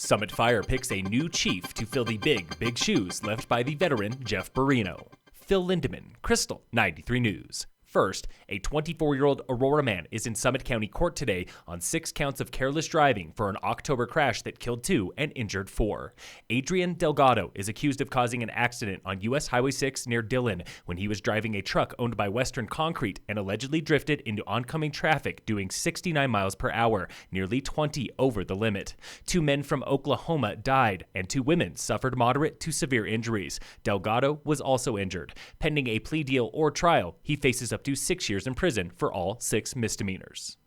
Summit Fire picks a new chief to fill the big shoes left by the veteran Jeff Berino. Phil Lindeman, Krystal, 93 News. First, a 24-year-old Aurora man is in Summit County Court today on 6 counts of careless driving for an October crash that killed 2 and injured 4. Adrian Delgado is accused of causing an accident on U.S. Highway 6 near Dillon when he was driving a truck owned by Western Concrete and allegedly drifted into oncoming traffic doing 69 miles per hour, nearly 20 over the limit. 2 men from Oklahoma died and 2 women suffered moderate to severe injuries. Delgado was also injured. Pending a plea deal or trial, he faces up to 6 years in prison for all 6 misdemeanors.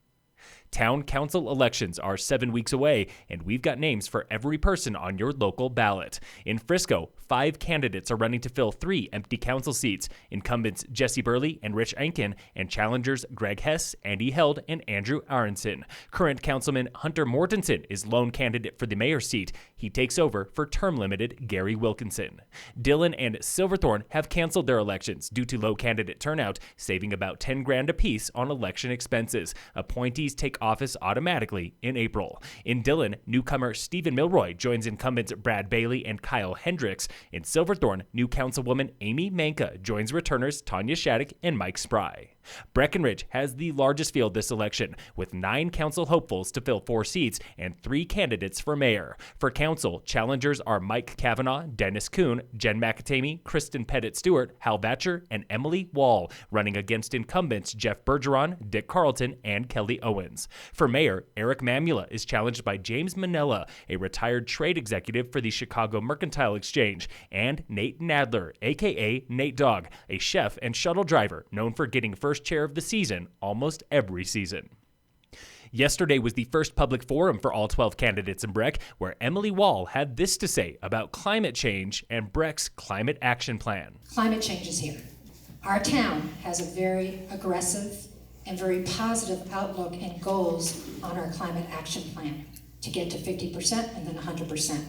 Town council elections are 7 weeks away, and we've got names for every person on your local ballot. In Frisco, 5 candidates are running to fill 3 empty council seats. Incumbents Jesse Burley and Rich Enkin, and challengers Greg Hess, Andy Held, and Andrew Aronson. Current Councilman Hunter Mortensen is lone candidate for the mayor's seat. He takes over for term-limited Gary Wilkinson. Dillon and Silverthorne have canceled their elections due to low candidate turnout, saving about $10,000 apiece on election expenses. Appointees take office automatically in April. In Dillon, newcomer Stephen Milroy joins incumbents Brad Bailey and Kyle Hendricks. In Silverthorne, new councilwoman Amy Manka joins returners Tanya Shattuck and Mike Spry. Breckenridge has the largest field this election, with 9 council hopefuls to fill 4 seats and 3 candidates for mayor. For council, challengers are Mike Kavanaugh, Dennis Kuhn, Jen McAtamey, Kristen Pettit-Stewart, Hal Batcher, and Emily Wall, running against incumbents Jeff Bergeron, Dick Carlton, and Kelly Owens. For mayor, Eric Mamula is challenged by James Manella, a retired trade executive for the Chicago Mercantile Exchange, and Nate Nadler, a.k.a. Nate Dogg, a chef and shuttle driver known for getting first chair of the season almost every season. Yesterday was the first public forum for all 12 candidates in Breck, where Emily Wall had this to say about climate change and Breck's climate action plan. Climate change is here. Our town has a very aggressive and very positive outlook and goals on our climate action plan to get to 50% and then 100%.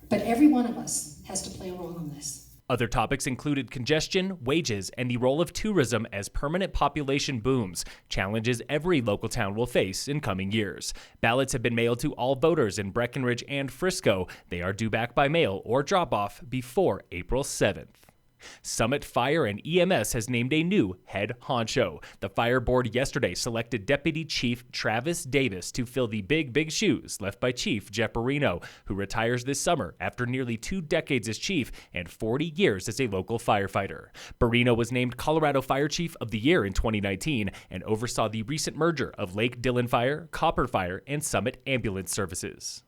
But every one of us has to play a role in this. Other topics included congestion, wages, and the role of tourism as permanent population booms, challenges every local town will face in coming years. Ballots have been mailed to all voters in Breckenridge and Frisco. They are due back by mail or drop-off before April 7th. Summit Fire and EMS has named a new head honcho. The fire board yesterday selected Deputy Chief Travis Davis to fill the big shoes left by Chief Jeff Berino, who retires this summer after nearly 2 decades as chief and 40 years as a local firefighter. Berino was named Colorado Fire Chief of the Year in 2019 and oversaw the recent merger of Lake Dillon Fire, Copper Fire, and Summit Ambulance Services.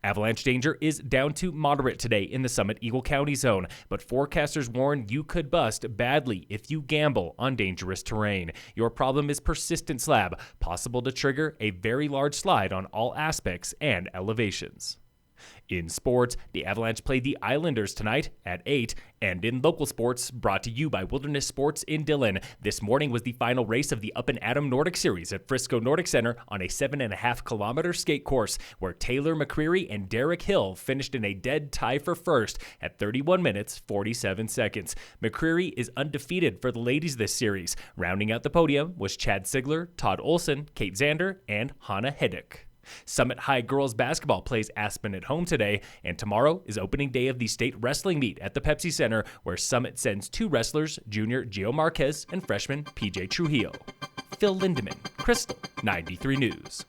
Avalanche danger is down to moderate today in the Summit Eagle County zone, but forecasters warn you could bust badly if you gamble on dangerous terrain. Your problem is persistent slab, possible to trigger a very large slide on all aspects and elevations. In sports, the Avalanche play the Islanders tonight at 8, and in local sports, brought to you by Wilderness Sports in Dillon, this morning was the final race of the Up and Atom Nordic Series at Frisco Nordic Center on a 7.5-kilometer skate course, where Taylor McCreary and Derek Hill finished in a dead tie for first at 31 minutes 47 seconds. McCreary is undefeated for the ladies this series. Rounding out the podium was Chad Sigler, Todd Olson, Kate Zander, and Hannah Heddick. Summit High girls basketball plays Aspen at home today, and tomorrow is opening day of the state wrestling meet at the Pepsi Center, where Summit sends 2 wrestlers, junior Gio Marquez and freshman PJ Trujillo. Phil Lindeman, Krystal, 93 News.